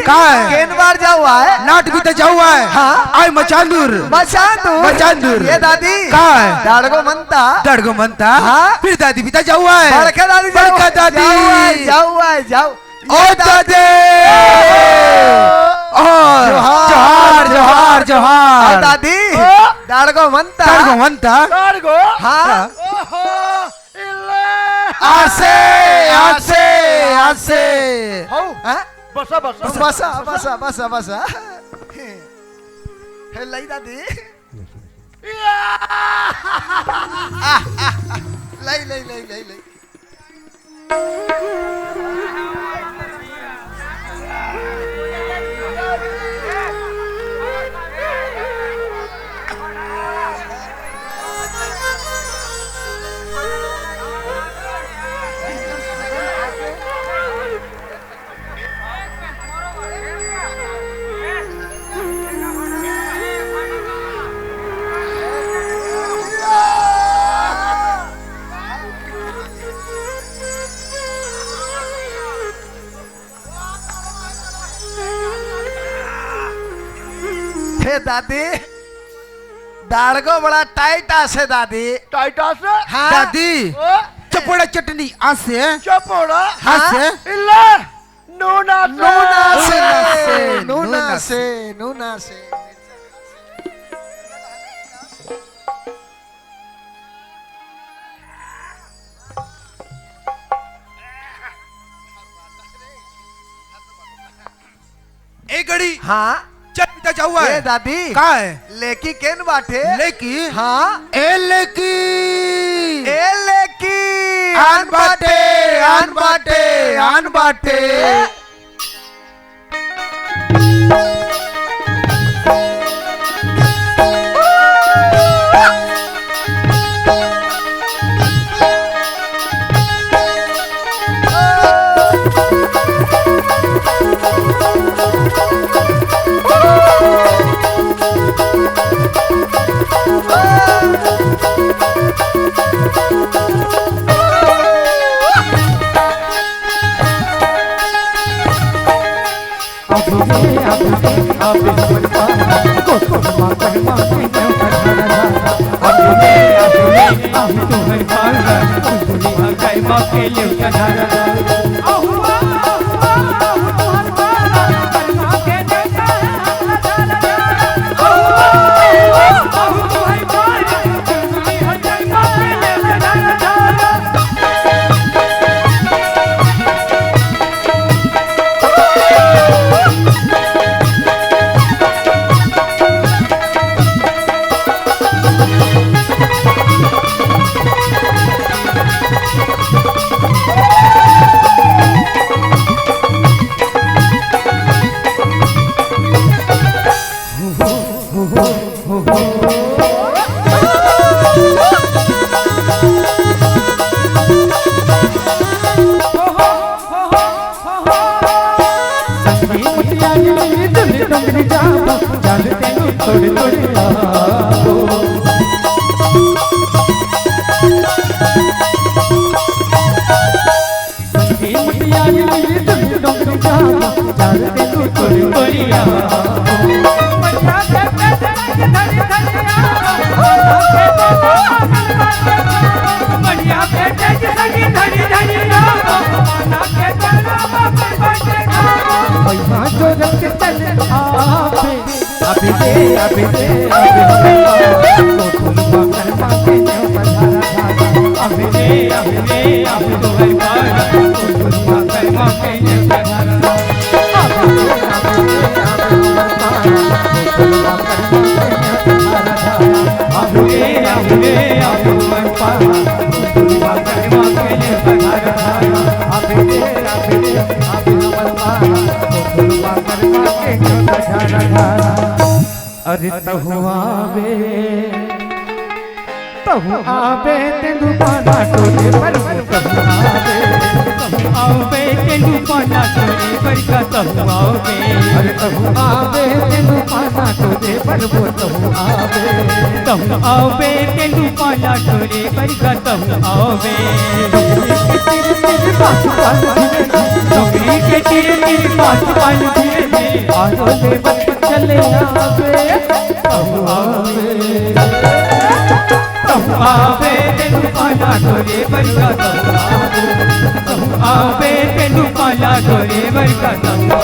कहाँ है? केन बार जाओ है नाट भी तो जाओ है। हाँ आई मचांदूर मचांदूर ये दादी कहाँ है? दाड़गो मनता दड़गो मनता। हाँ फिर दादी भी तो जाओ है। बड़का दादी बड़का दादी जाओ ओ दादी और जोहार जोहार जोहार दादी दाड़गो मनता दड़गो मनता हाँ आसे आसे आसे बसा बसा बसा बसा बसा हे लई दादी लई लई लई लई लई दादी दाड़गो बड़ा टाइट आसे दादी टाइट आसे हाँ दादी चपोड़ा चटनी आसे चपोड़ा आसे इल्ला नूना नूना से एक घड़ी हाँ चलता जाऊआ है दादी कहाँ है? लेकी केन बाटे लेकी हाँ ए लेकी आन बाटे आन बाटे आन बाटे अरे तहु आवे तेंदु पाना टोले पर तहु आवे तेंदु पाना टोले पर का तहु आवे अरे तहु आवे तेनु पाना तोरे बरबो तहु आवे तेनु पाना तोरे बरगा तहु आवे डोंगरी के तीर तीर पास पाल धीरे आरो ले बन चले आवे तहु आवे तेनु पाना तोरे बरगा तहु आवे तेनु पाना तोरे बरगा तहु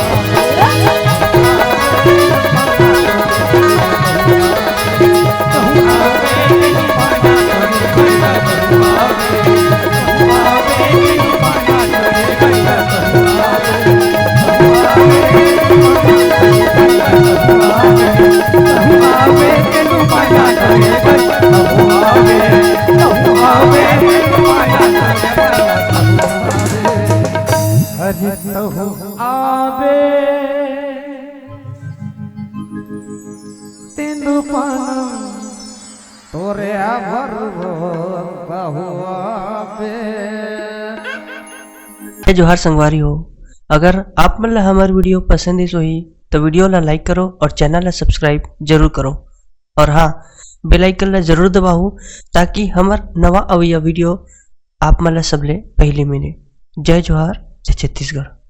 आवे तेंदु पाना तोरे बहु आवे। जोहार संगवारी हो, अगर आप मन ला हमार वीडियो पसंद ही सोही तो वीडियो ला लाइक करो और चैनल ला सब्सक्राइब जरूर करो और हाँ बेल आइकन ला जरूर दबाओ ताकि हमार नवा अवैया वीडियो आप मन ला सबले पहले मिले। जय जोहार, जय छत्तीसगढ़।